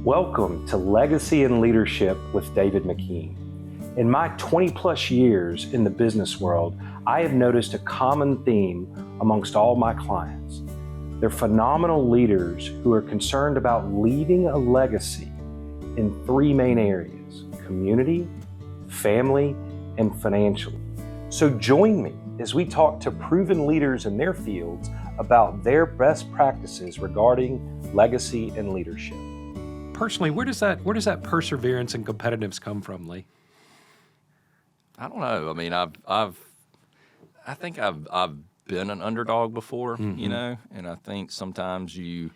Welcome to Legacy and Leadership with David McKean. In my 20 plus years in the business world, I have noticed a common theme amongst all my clients. They're phenomenal leaders who are concerned about leaving a legacy in three main areas: community, family, and financial. So join me as we talk to proven leaders in their fields about their best practices regarding legacy and leadership. Personally, where does that perseverance and competitiveness come from, Lee? I don't know. I mean, I think I've been an underdog before, you know, and I think sometimes the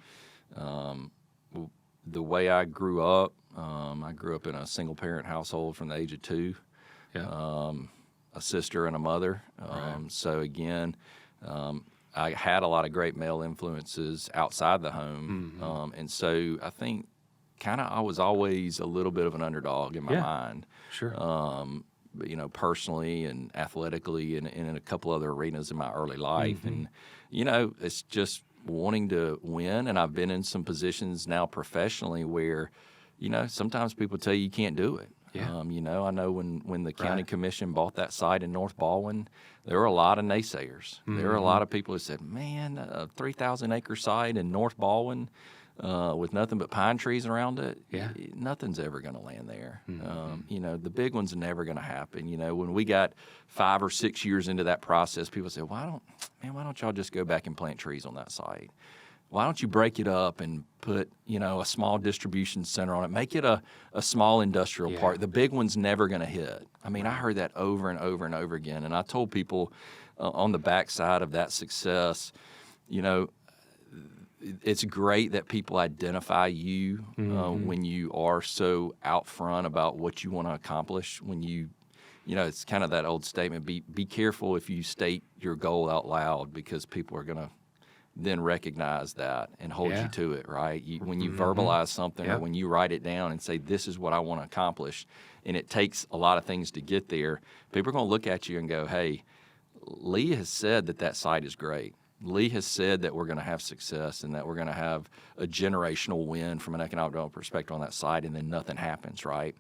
way I grew up in a single parent household from the age of 2, a sister and a mother. So again, I had a lot of great male influences outside the home, and so I think I was always a little bit of an underdog in my mind. Sure. You know, personally and athletically and in a couple other arenas in my early life. And, you know, it's just wanting to win. And I've been in some positions now professionally where, you know, sometimes people tell you can't do it. Yeah. You know, I know when the county commission bought that site in North Baldwin, there were a lot of naysayers. There were a lot of people who said, man, a 3,000 acre site in North Baldwin, with nothing but pine trees around it, nothing's ever going to land there. You know, the big one's never going to happen. You know, when we got 5 or 6 years into that process, people said, why don't y'all just go back and plant trees on that site? Why don't you break it up and put, you know, a small distribution center on it? Make it a small industrial park. The big one's never going to hit. I mean, I heard that over and over and over again. And I told people on the backside of that success, you know, it's great that people identify you when you are so out front about what you want to accomplish. When you know, it's kind of that old statement, be careful if you state your goal out loud, because people are going to then recognize that and hold you to it, right? When you verbalize something or when you write it down and say, this is what I want to accomplish, and it takes a lot of things to get there, people are going to look at you and go, hey, Lee has said that site is great. Lee has said that we're going to have success and that we're going to have a generational win from an economic development perspective on that site, and then nothing happens, right?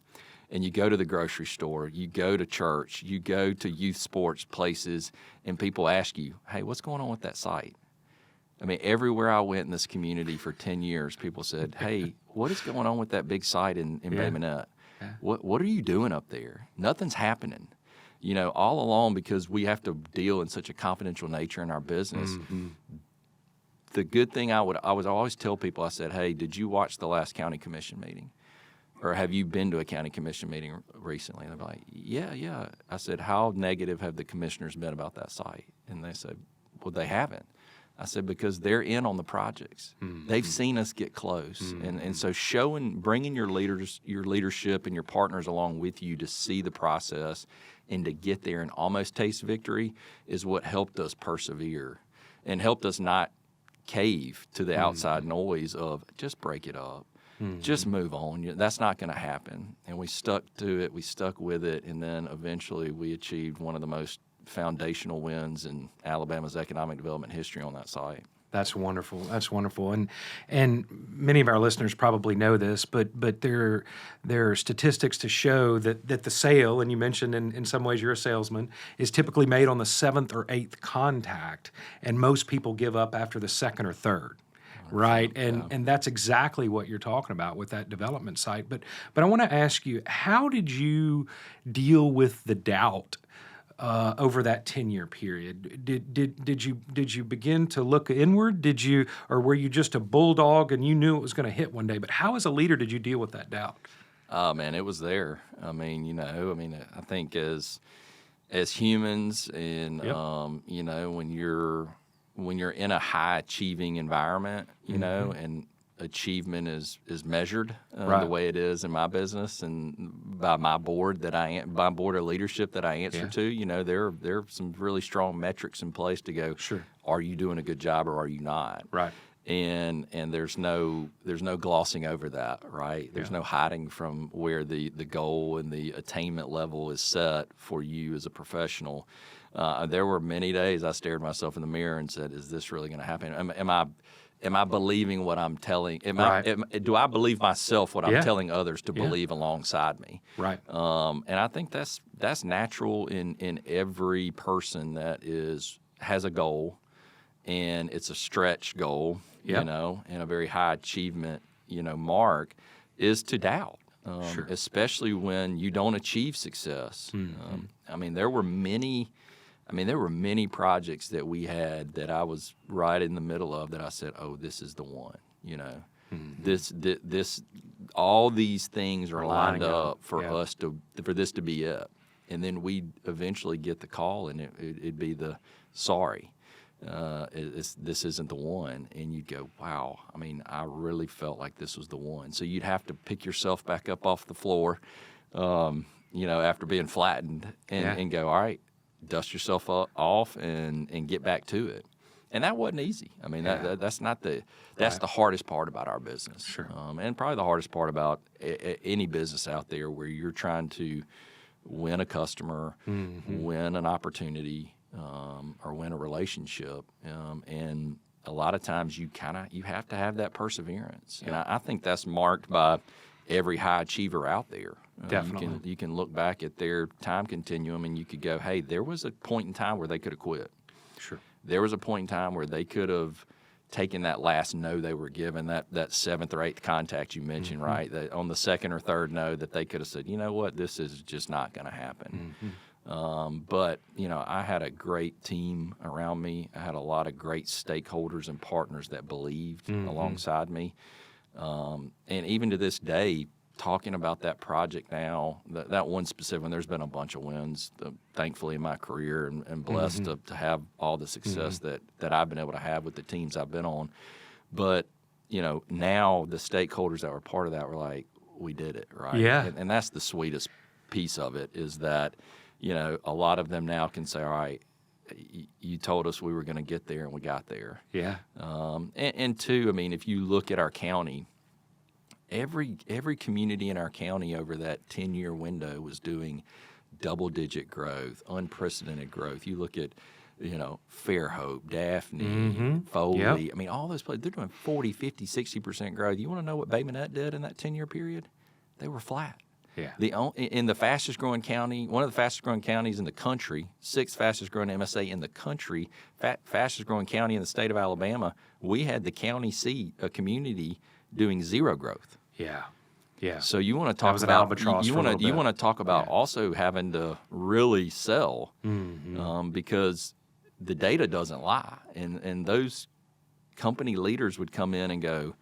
And you go to the grocery store, you go to church, you go to youth sports places, and people ask you, hey, what's going on with that site? I mean, everywhere I went in this community for 10 years, people said, hey, what is going on with that big site in Bay Minette? Yeah. What are you doing up there? Nothing's happening. You know, all along, because we have to deal in such a confidential nature in our business. The good thing I would always tell people, I said, hey, did you watch the last county commission meeting? Or have you been to a county commission meeting recently? And they're like, yeah. I said, how negative have the commissioners been about that site? And they said, well, they haven't. I said, because they're in on the projects. They've seen us get close. And so bringing your leadership and your partners along with you to see the process and to get there and almost taste victory is what helped us persevere and helped us not cave to the outside noise of just break it up. Just move on. That's not going to happen. And we stuck to it. We stuck with it. And then eventually we achieved one of the most foundational wins in Alabama's economic development history on that site. That's wonderful. That's wonderful. And many of our listeners probably know this, but there are statistics to show that the sale, and you mentioned in some ways you're a salesman, is typically made on the 7th or 8th contact, and most people give up after the 2nd or 3rd. Right, and that's exactly what you're talking about with that development site. But I want to ask you, how did you deal with the doubt over that 10-year period? Did you begin to look inward? Or were you just a bulldog and you knew it was going to hit one day? But how, as a leader, did you deal with that doubt? Oh man, it was there. I mean, I think as humans, and you know, when you're in a high achieving environment, you know, and achievement is measured the way it is in my business and by my board of leadership that I answer to. You know, there are some really strong metrics in place to go, are you doing a good job or are you not? Right. And there's no glossing over that, right? There's no hiding from where the goal and the attainment level is set for you as a professional. There were many days I stared myself in the mirror and said, is this really going to happen? am I believing what I'm telling? Right. Do I believe myself what I'm Yeah. telling others to Yeah. believe alongside me? Right. And I think that's natural in every person that has a goal, and it's a stretch goal, Yep. you know, and a very high achievement, mark, is to doubt. Sure. Especially when you don't achieve success. I mean, there were many projects that we had that I was right in the middle of that I said, "Oh, this is the one." This, all these things are lined lining up up. for Yeah. us for this to be it, and then we eventually get the call, and it'd be the sorry. This isn't the one, and you'd go, wow, I mean, I really felt like this was the one. So you'd have to pick yourself back up off the floor, after being flattened, and go, all right, dust yourself off and get back to it. And that wasn't easy. I mean, that's the hardest part about our business. Sure. And probably the hardest part about any business out there, where you're trying to win a customer, win an opportunity, or win a relationship, and a lot of times you have to have that perseverance, and I think that's marked by every high achiever out there. Definitely. You can look back at their time continuum, and you could go, hey, there was a point in time where they could have quit. Sure. There was a point in time where they could have taken that last no they were given, that seventh or eighth contact you mentioned, right? That on the second or third no, that they could have said, you know what, this is just not going to happen. But, I had a great team around me. I had a lot of great stakeholders and partners that believed alongside me. And even to this day, talking about that project now, that one specific one, there's been a bunch of wins, thankfully, in my career, and blessed to have all the success that I've been able to have with the teams I've been on. But, now the stakeholders that were part of that were like, we did it, right? Yeah. And that's the sweetest piece of it, is that, a lot of them now can say, all right, you told us we were going to get there, and we got there. Yeah. And two, I mean, if you look at our county, every community in our county over that 10-year window was doing double-digit growth, unprecedented growth. You look at, Fairhope, Daphne, Foley. Yep. I mean, all those places, they're doing 40, 50, 60% growth. You want to know what Bay Minette did in that 10-year period? They were flat. Yeah. In the fastest growing county, one of the fastest growing counties in the country, sixth fastest growing MSA in the country, fastest growing county in the state of Alabama, we had the county seat, a community, doing zero growth. Yeah. Yeah. So you want to talk was an about albatross for a little you bit. want to talk about also having to really sell, because the data doesn't lie, and those company leaders would come in and go,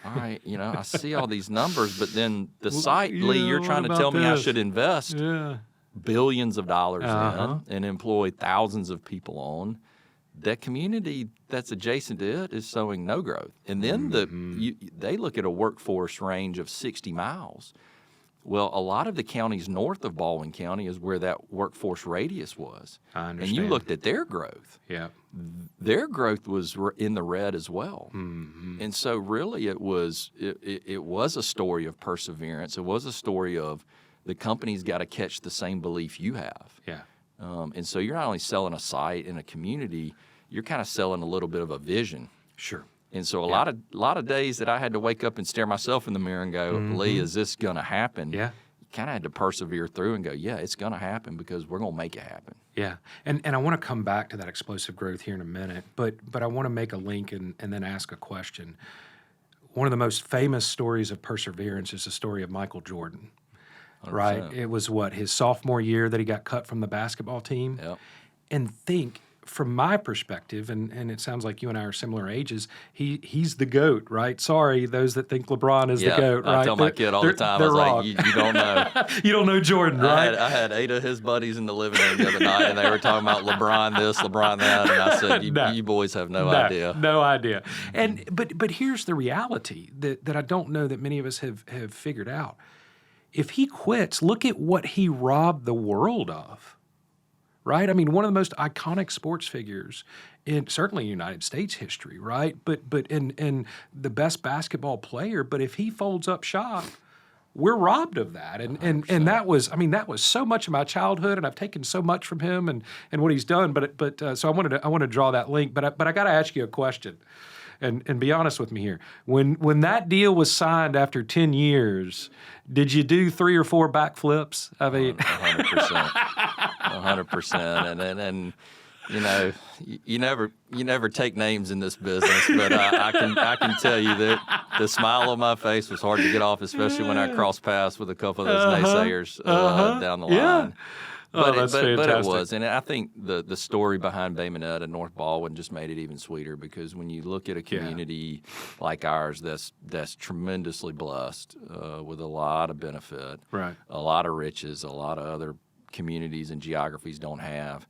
all right, I see all these numbers, but then the site, Lee, you're trying to tell me I should invest billions of dollars in and employ thousands of people on. That community that's adjacent to it is showing no growth. And then they look at a workforce range of 60 miles. Well, a lot of the counties north of Baldwin County is where that workforce radius was. I And understand. you looked at their growth. Yeah. Their growth was in the red as well. And so really it was a story of perseverance. It was a story of the company's got to catch the same belief you have. Yeah. And so you're not only selling a site in a community, you're kind of selling a little bit of a vision. Sure. And so a lot of days that I had to wake up and stare myself in the mirror and go, Lee, is this going to happen? Yeah. You kind of had to persevere through and go, yeah, it's going to happen, because we're going to make it happen. Yeah, and I want to come back to that explosive growth here in a minute, but I want to make a link and then ask a question. One of the most famous stories of perseverance is the story of Michael Jordan, 100%. right? It was his sophomore year that he got cut from the basketball team. Yep. And think, from my perspective, and it sounds like you and I are similar ages, he's the GOAT, right? Sorry, those that think LeBron is the GOAT, right? I tell my kid all the time, I was wrong. like, you don't know. You don't know Jordan, right? I had 8 of his buddies in the living room the other night, and they were talking about LeBron this, LeBron that, and I said, you boys have no idea. No idea. And but here's the reality that I don't know that many of us have figured out. If he quits, look at what he robbed the world of. Right? I mean, one of the most iconic sports figures in certainly United States history, right? But in the best basketball player. But if he folds up shop, we're robbed of that. And that was so much of my childhood, and I've taken so much from him and what he's done. But so I wanted to draw that link. But I got to ask you a question. and be honest with me here. When that deal was signed after 10 years, did you do 3 or 4 backflips? I mean, 100%, 100%, and you know, you never take names in this business, but I can tell you that the smile on my face was hard to get off, especially when I crossed paths with a couple of those naysayers down the line. Yeah. But, that's but it fantastic. was, and I think the story behind Bay Minette and North Baldwin just made it even sweeter, because when you look at a community like ours that's tremendously blessed with a lot of benefit, Right. a lot of riches, a lot of other communities and geographies don't have,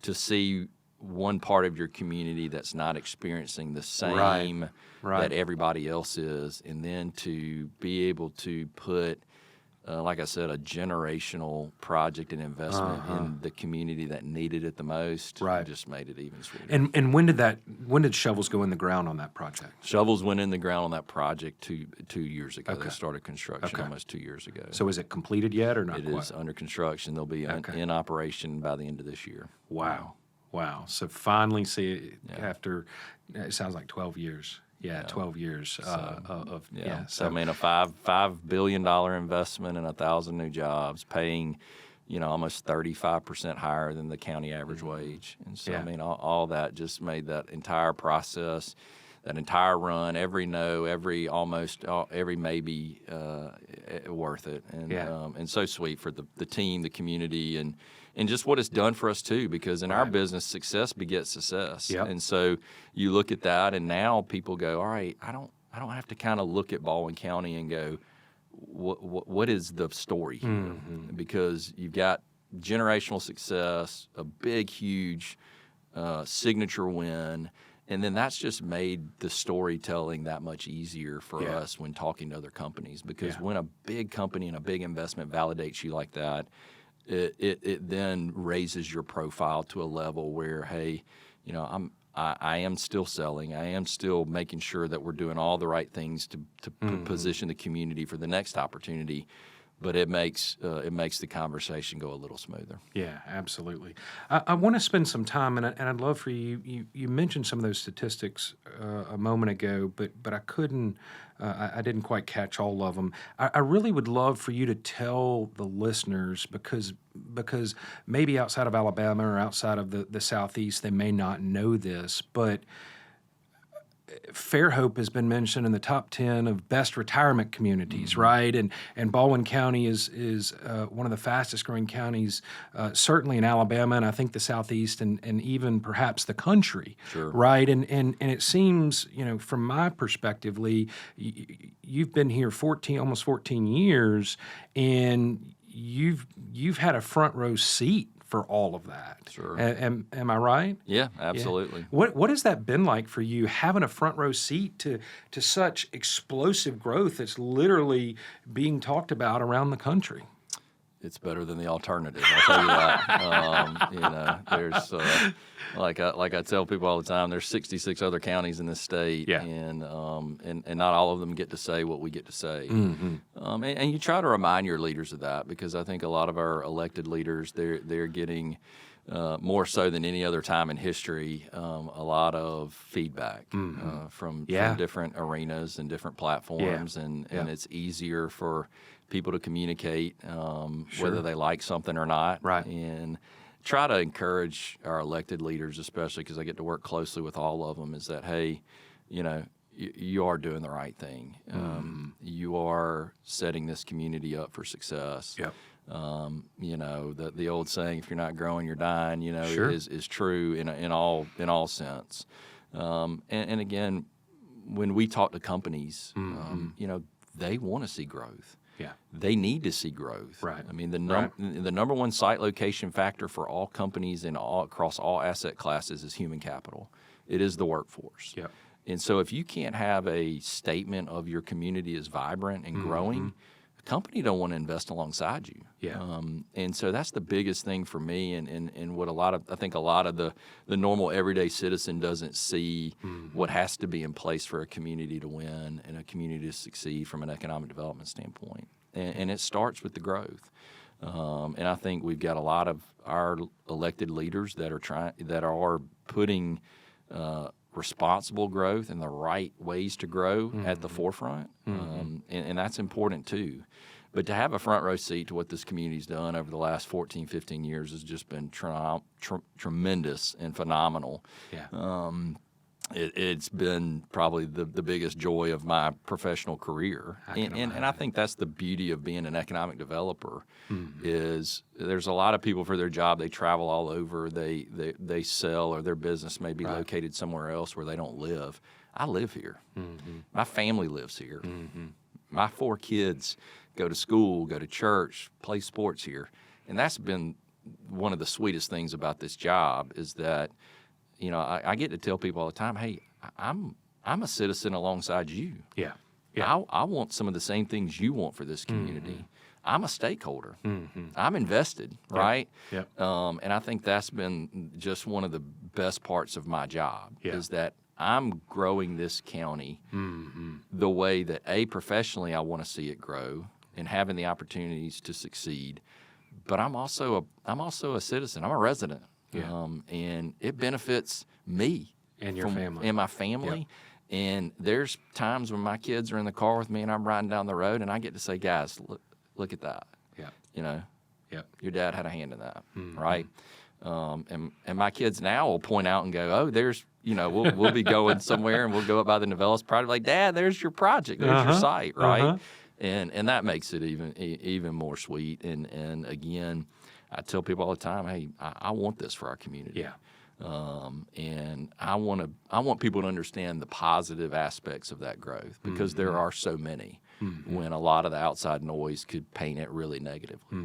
to see one part of your community that's not experiencing the same that everybody else is, and then to be able to put, like I said, a generational project and investment in the community that needed it the most, just made it even sweeter. And when did shovels go in the ground on that project? Shovels went in the ground on that project two years ago. They started construction almost 2 years ago. So is it completed yet or not It quite? is under construction. They'll be in operation by the end of this year. Wow. So finally see it after, it sounds like 12 years. Yeah, 12 years of So I mean, a $5 billion investment and 1,000 new jobs, paying, almost 35% higher than the county average wage. And so I mean, all that just made that entire process, that entire run, every no, every maybe, worth it, and so sweet for the team, the community, and just what it's done for us too, because in our business, success begets success. Yep. And so you look at that, and now people go, all right, I don't have to kind of look at Baldwin County and go, what is the story here? Because you've got generational success, a big, huge signature win, and then that's just made the storytelling that much easier for us when talking to other companies, because when a big company and a big investment validates you like that, it then raises your profile to a level where, hey, I am still selling. I am still making sure that we're doing all the right things to position the community for the next opportunity. But it makes the conversation go a little smoother. Yeah, absolutely. I want to spend some time, and I'd love for you. You mentioned some of those statistics a moment ago, but I couldn't. I didn't quite catch all of them. I really would love for you to tell the listeners, because maybe outside of Alabama or outside of the Southeast, they may not know this, but Fairhope has been mentioned in the top 10 of best retirement communities, right? And Baldwin County is one of the fastest growing counties, certainly in Alabama, and I think the Southeast, and even perhaps the country, right? And it seems, from my perspective, Lee, you've been here almost 14 years, and you've had a front row seat for all of that. Sure. Am I right? Yeah, absolutely. Yeah. What has that been like for you, having a front row seat to such explosive growth that's literally being talked about around the country? It's better than the alternative, I'll tell you that. There's like I tell people all the time, there's 66 other counties in this state, and not all of them get to say what we get to say. And you try to remind your leaders of that, because I think a lot of our elected leaders, they're getting more so than any other time in history, a lot of feedback from different arenas and different platforms, and it's easier for people to communicate whether they like something or not, and try to encourage our elected leaders, especially because I get to work closely with all of them, is that, hey, you are doing the right thing. You are setting this community up for success. The old saying, if you're not growing, you're dying, is true in all sense. And again, when we talk to companies, they want to see growth. They need to see growth. Right. I mean, the number one site location factor for all companies across all asset classes is human capital. It is the workforce. And so if you can't have a statement of your community is vibrant and growing, a company don't want to invest alongside you. And so that's the biggest thing for me, and what I think a lot of the normal everyday citizen doesn't see what has to be in place for a community to win and a community to succeed from an economic development standpoint. And it starts with the growth. And I think we've got a lot of our elected leaders that are putting responsible growth and the right ways to grow at the forefront. And that's important too. But to have a front row seat to what this community's done over the last 14, 15 years has just been tremendous and phenomenal. Yeah. It's been probably the biggest joy of my professional career. And I think that's the beauty of being an economic developer is there's a lot of people for their job. They travel all over. They sell, or their business may be located somewhere else where they don't live. I live here. My family lives here. My 4 kids go to school, go to church, play sports here. And that's been one of the sweetest things about this job is that, you know, I get to tell people all the time, hey, I'm a citizen alongside you. Yeah. I want some of the same things you want for this community. I'm a stakeholder. I'm invested, right? Yep. And I think that's been just one of the best parts of my job is that I'm growing this county the way that, professionally I want to see it grow and having the opportunities to succeed. But I'm also a citizen. I'm a resident. And it benefits me and your family and my family. And there's times when my kids are in the car with me and I'm riding down the road and I get to say, guys, look at that. Yeah. You know, your dad had a hand in that, Mm-hmm. right? And my kids now will point out and go, oh, there's, you know, we'll be going somewhere and we'll go up by the Novellis project, like, Dad, there's your project, there's your site, right? And that makes it even more sweet. And again, I tell people all the time, hey, I want this for our community. Yeah. And I want people to understand the positive aspects of that growth because there are so many when a lot of the outside noise could paint it really negatively.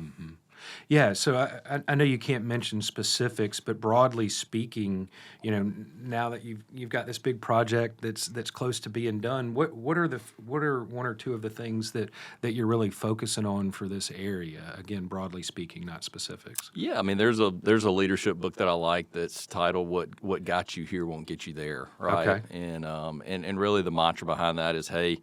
Yeah, so I know you can't mention specifics, but broadly speaking, you know, now that you've got this big project that's close to being done, what are one or two of the things that you're really focusing on for this area? Again, broadly speaking, not specifics. Yeah, I mean, there's a leadership book that I like that's titled "What Got You Here Won't Get You There," right? Okay. And really the mantra behind that is, hey,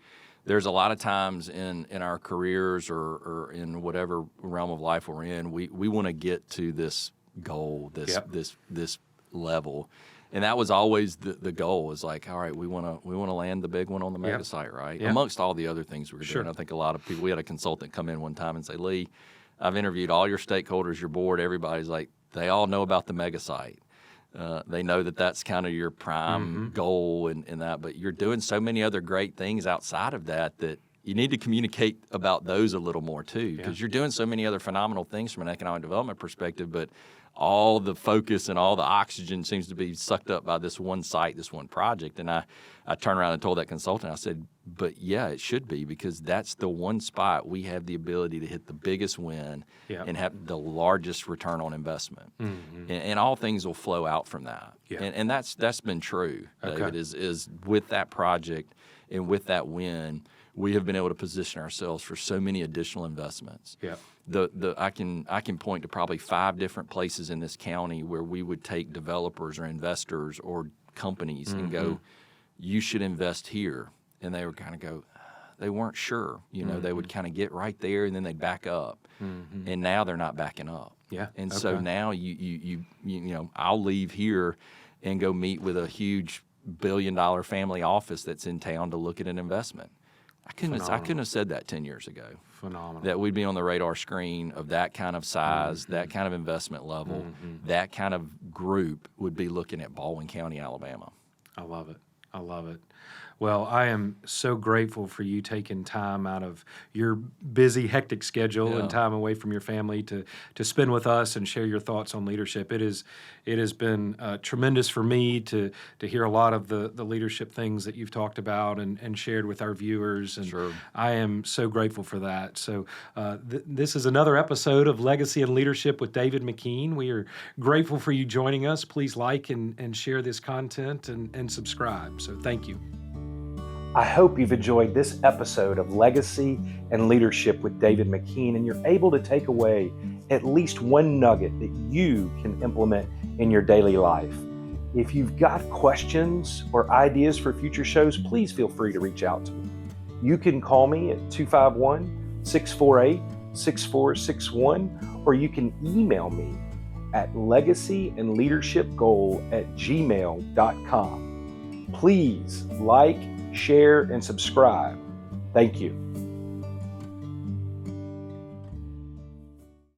there's a lot of times in our careers or in whatever realm of life we're in, we want to get to this goal, this level. And that was always the goal is like, all right, we want to land the big one on the mega site, right? Amongst all the other things we were doing. I think a lot of people, we had a consultant come in one time and say, Lee, I've interviewed all your stakeholders, your board, everybody's like, they all know about the mega site. They know that that's kind of your prime goal and that, but you're doing so many other great things outside of that you need to communicate about those a little more too, because you're doing so many other phenomenal things from an economic development perspective, but all the focus and all the oxygen seems to be sucked up by this one site, this one project. And I turned around and told that consultant, I said, but yeah, it should be, because that's the one spot we have the ability to hit the biggest win and have the largest return on investment. And all things will flow out from that. And that's been true, David, is with that project and with that win, we have been able to position ourselves for so many additional investments. I can point to probably 5 different places in this county where we would take developers or investors or companies and go, you should invest here. And they would kind of go, they weren't sure. You know, they would kind of get right there and then they'd back up. And now they're not backing up. And so now you know, I'll leave here and go meet with a huge $1 billion family office that's in town to look at an investment. I couldn't have said that 10 years ago. Phenomenal. That we'd be on the radar screen of that kind of size, that kind of investment level, that kind of group would be looking at Baldwin County, Alabama. I love it. I love it. Well, I am so grateful for you taking time out of your busy, hectic schedule and time away from your family to spend with us and share your thoughts on leadership. It has been tremendous for me to hear a lot of the leadership things that you've talked about and shared with our viewers. And I am so grateful for that. So this is another episode of Legacy and Leadership with David McKean. We are grateful for you joining us. Please like and share this content and subscribe. So thank you. I hope you've enjoyed this episode of Legacy and Leadership with David McKean, and you're able to take away at least one nugget that you can implement in your daily life. If you've got questions or ideas for future shows, please feel free to reach out to me. You can call me at 251-648-6461, or you can email me at legacyandleadershipgoal@gmail.com. Please like, share, and subscribe. Thank you.